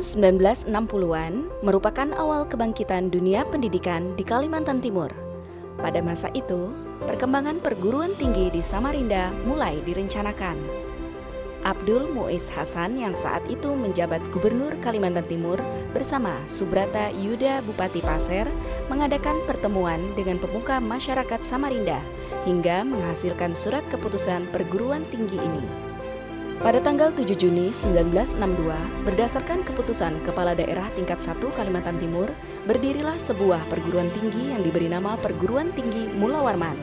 Tahun 1960-an merupakan awal kebangkitan dunia pendidikan di Kalimantan Timur. Pada masa itu, perkembangan perguruan tinggi di Samarinda mulai direncanakan. Abdul Muiz Hasan yang saat itu menjabat Gubernur Kalimantan Timur bersama Subrata Yuda Bupati Pasir mengadakan pertemuan dengan pemuka masyarakat Samarinda hingga menghasilkan surat keputusan perguruan tinggi ini. Pada tanggal 7 Juni 1962, berdasarkan keputusan Kepala Daerah Tingkat 1 Kalimantan Timur, berdirilah sebuah perguruan tinggi yang diberi nama Perguruan Tinggi Mula Warman.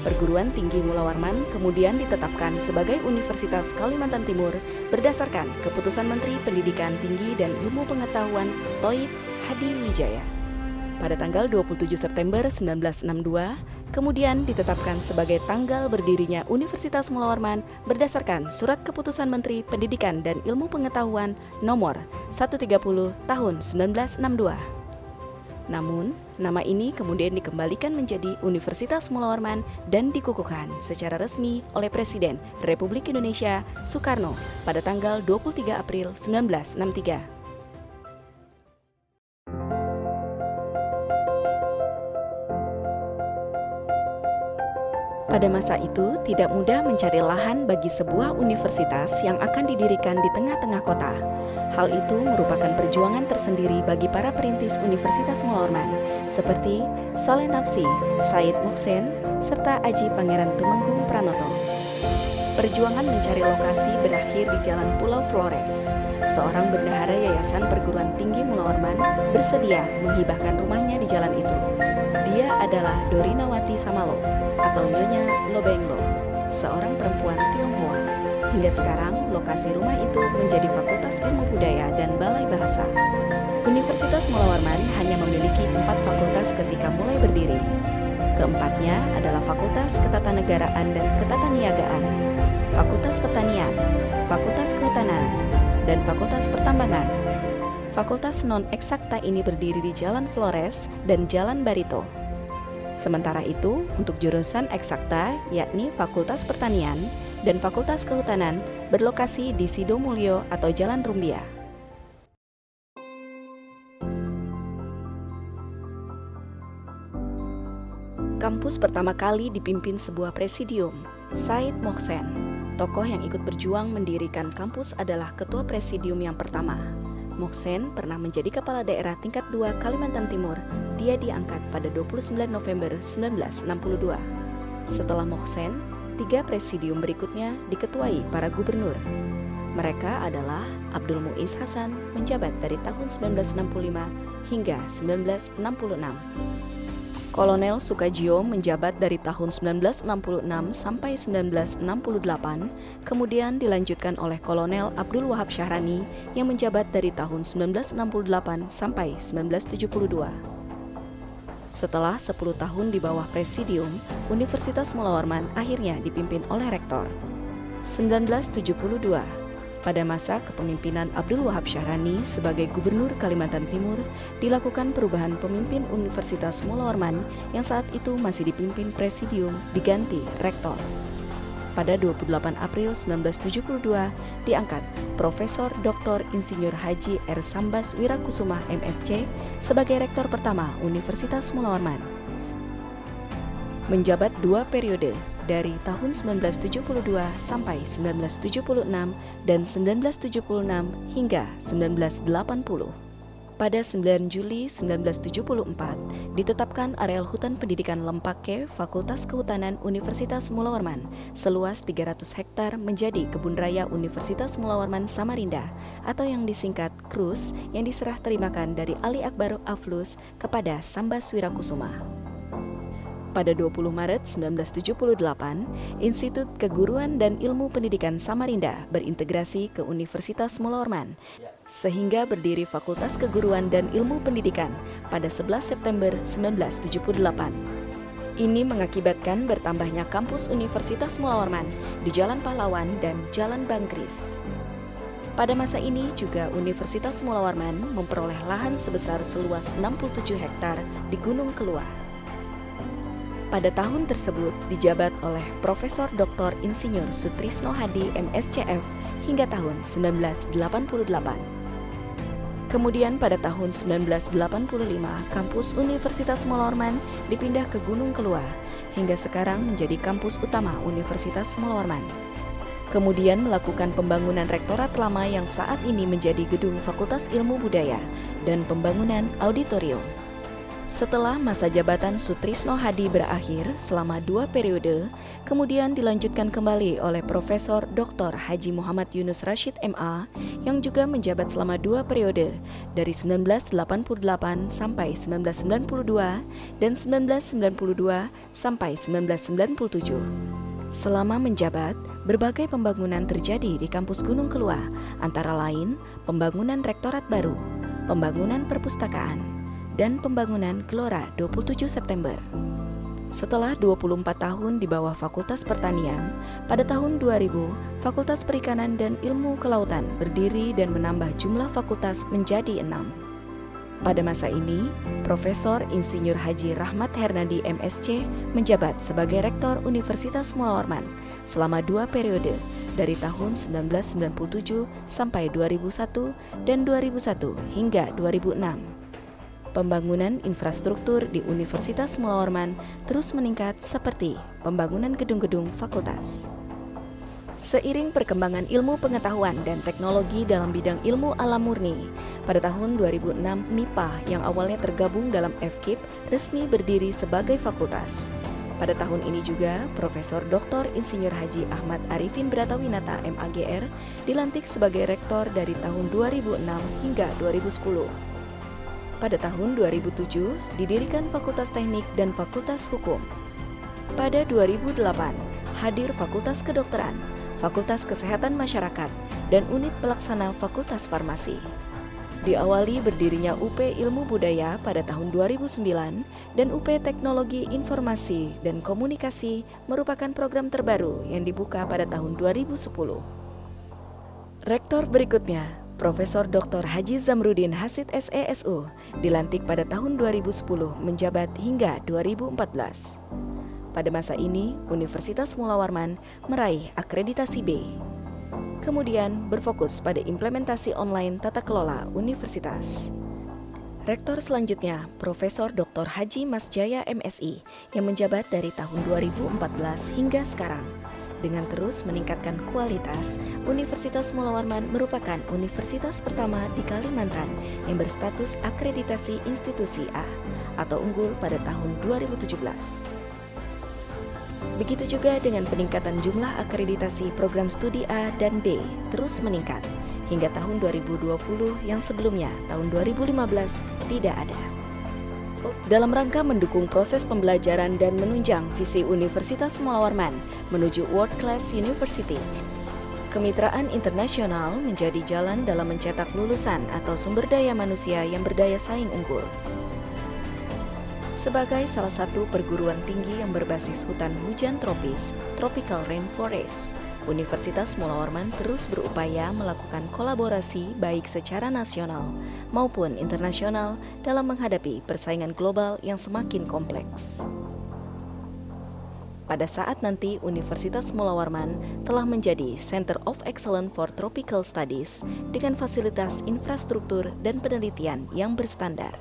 Perguruan Tinggi Mula Warman kemudian ditetapkan sebagai Universitas Kalimantan Timur berdasarkan keputusan Menteri Pendidikan Tinggi dan Ilmu Pengetahuan Thoib Hadi Wijaya. Pada tanggal 27 September 1962, kemudian ditetapkan sebagai tanggal berdirinya Universitas Mula Warman berdasarkan Surat Keputusan Menteri Pendidikan dan Ilmu Pengetahuan Nomor 130 Tahun 1962. Namun, nama ini kemudian dikembalikan menjadi Universitas Mula Warman dan dikukuhkan secara resmi oleh Presiden Republik Indonesia Soekarno pada tanggal 23 April 1963. Pada masa itu, tidak mudah mencari lahan bagi sebuah universitas yang akan didirikan di tengah-tengah kota. Hal itu merupakan perjuangan tersendiri bagi para perintis Universitas Mula Warman, seperti Saleh Nafsi, Said Mohsen, serta Aji Pangeran Tumenggung Pranoto. Perjuangan mencari lokasi berakhir di Jalan Pulau Flores. Seorang bendahara Yayasan Perguruan Tinggi Mula Warman bersedia menghibahkan rumahnya di jalan itu. Dia adalah Dorinawati Samalo atau Nyonya Lobenglo, seorang perempuan Tionghoa. Hingga sekarang, lokasi rumah itu menjadi Fakultas Ilmu Budaya dan Balai Bahasa. Universitas Mula Warman hanya memiliki 4 fakultas ketika mulai berdiri. Keempatnya adalah Fakultas Ketatanegaraan dan Ketataniagaan, Fakultas Pertanian, Fakultas Kehutanan, dan Fakultas Pertambangan. Fakultas non-eksakta ini berdiri di Jalan Flores dan Jalan Barito. Sementara itu, untuk jurusan eksakta, yakni Fakultas Pertanian dan Fakultas Kehutanan, berlokasi di Sidomulyo atau Jalan Rumbia. Kampus pertama kali dipimpin sebuah presidium, Said Mohsen. Tokoh yang ikut berjuang mendirikan kampus adalah ketua presidium yang pertama. Mohsen pernah menjadi Kepala Daerah Tingkat 2 Kalimantan Timur. Dia diangkat pada 29 November 1962. Setelah Mohsen, 3 presidium berikutnya diketuai para gubernur. Mereka adalah Abdul Muiz Hasan menjabat dari tahun 1965 hingga 1966. Kolonel Sukajio menjabat dari tahun 1966 sampai 1968, kemudian dilanjutkan oleh Kolonel Abdul Wahab Syahrani yang menjabat dari tahun 1968 sampai 1972. Setelah 10 tahun di bawah presidium, Universitas Mula Warman akhirnya dipimpin oleh rektor. 1972, pada masa kepemimpinan Abdul Wahab Syahrani sebagai Gubernur Kalimantan Timur, dilakukan perubahan pemimpin Universitas Mula Warman yang saat itu masih dipimpin presidium diganti rektor. Pada 28 April 1972, diangkat Profesor Dr. Insinyur Haji R. Sambas Wirakusuma MSc sebagai rektor pertama Universitas Mula Warman. Menjabat 2 periode, dari tahun 1972 sampai 1976 dan 1976 hingga 1980. Pada 9 Juli 1974, ditetapkan areal hutan pendidikan Lempake Fakultas Kehutanan Universitas Mula Warman seluas 300 hektar menjadi Kebun Raya Universitas Mula Warman Samarinda atau yang disingkat KRUS yang diserah terimakan dari Ali Akbar Aflus kepada Sambas Wirakusuma. Pada 20 Maret 1978, Institut Keguruan dan Ilmu Pendidikan Samarinda berintegrasi ke Universitas Mula Warman, sehingga berdiri Fakultas Keguruan dan Ilmu Pendidikan pada 11 September 1978. Ini mengakibatkan bertambahnya kampus Universitas Mula Warman di Jalan Pahlawan dan Jalan Bangkris. Pada masa ini juga Universitas Mula Warman memperoleh lahan sebesar seluas 67 hektar di Gunung Keluar. Pada tahun tersebut dijabat oleh Profesor Dr. Insinyur Sutrisno Hadi MSCF hingga tahun 1988. Kemudian pada tahun 1985, kampus Universitas Mola Orman dipindah ke Gunung Kelua, hingga sekarang menjadi kampus utama Universitas Mola Orman. Kemudian melakukan pembangunan rektorat lama yang saat ini menjadi gedung Fakultas Ilmu Budaya dan pembangunan auditorium. Setelah masa jabatan Sutrisno Hadi berakhir selama 2 periode, kemudian dilanjutkan kembali oleh Profesor Dr. Haji Muhammad Yunus Rashid MA yang juga menjabat selama 2 periode dari 1988 sampai 1992 dan 1992 sampai 1997. Selama menjabat, berbagai pembangunan terjadi di kampus Gunung Kelua, antara lain pembangunan rektorat baru, pembangunan perpustakaan, dan pembangunan Gelora 27 September. Setelah 24 tahun di bawah Fakultas Pertanian, pada tahun 2000, Fakultas Perikanan dan Ilmu Kelautan berdiri dan menambah jumlah fakultas menjadi 6. Pada masa ini, Profesor Insinyur Haji Rahmat Hernadi MSc menjabat sebagai Rektor Universitas Mola Orman selama 2 periode dari tahun 1997 sampai 2001 dan 2001 hingga 2006. Pembangunan infrastruktur di Universitas Mola Orman terus meningkat seperti pembangunan gedung-gedung fakultas. Seiring perkembangan ilmu pengetahuan dan teknologi dalam bidang ilmu alam murni, pada tahun 2006 MIPA yang awalnya tergabung dalam FKIP resmi berdiri sebagai fakultas. Pada tahun ini juga, Profesor Dr. Insinyur Haji Ahmad Arifin Bratawinata MAGR dilantik sebagai rektor dari tahun 2006 hingga 2010. Pada tahun 2007, didirikan Fakultas Teknik dan Fakultas Hukum. Pada 2008, hadir Fakultas Kedokteran, Fakultas Kesehatan Masyarakat, dan Unit Pelaksana Fakultas Farmasi. Diawali berdirinya UP Ilmu Budaya pada tahun 2009 dan UP Teknologi Informasi dan Komunikasi merupakan program terbaru yang dibuka pada tahun 2010. Rektor berikutnya, Profesor Dr. Haji Zamrudin Hasid SESU, dilantik pada tahun 2010 menjabat hingga 2014. Pada masa ini, Universitas Mola Orman meraih akreditasi B. Kemudian berfokus pada implementasi online tata kelola universitas. Rektor selanjutnya, Profesor Dr. Haji Mas Jaya MSI yang menjabat dari tahun 2014 hingga sekarang. Dengan terus meningkatkan kualitas, Universitas Mola Orman merupakan universitas pertama di Kalimantan yang berstatus akreditasi institusi A atau unggul pada tahun 2017. Begitu juga dengan peningkatan jumlah akreditasi program studi A dan B terus meningkat hingga tahun 2020 yang sebelumnya tahun 2015 tidak ada. Dalam rangka mendukung proses pembelajaran dan menunjang visi Universitas Mola Orman menuju World Class University, kemitraan internasional menjadi jalan dalam mencetak lulusan atau sumber daya manusia yang berdaya saing unggul. Sebagai salah satu perguruan tinggi yang berbasis hutan hujan tropis, Tropical Rainforest, Universitas Mola Orman terus berupaya melakukan kolaborasi baik secara nasional maupun internasional dalam menghadapi persaingan global yang semakin kompleks. Pada saat nanti Universitas Mola Orman telah menjadi Center of Excellence for Tropical Studies dengan fasilitas infrastruktur dan penelitian yang berstandar.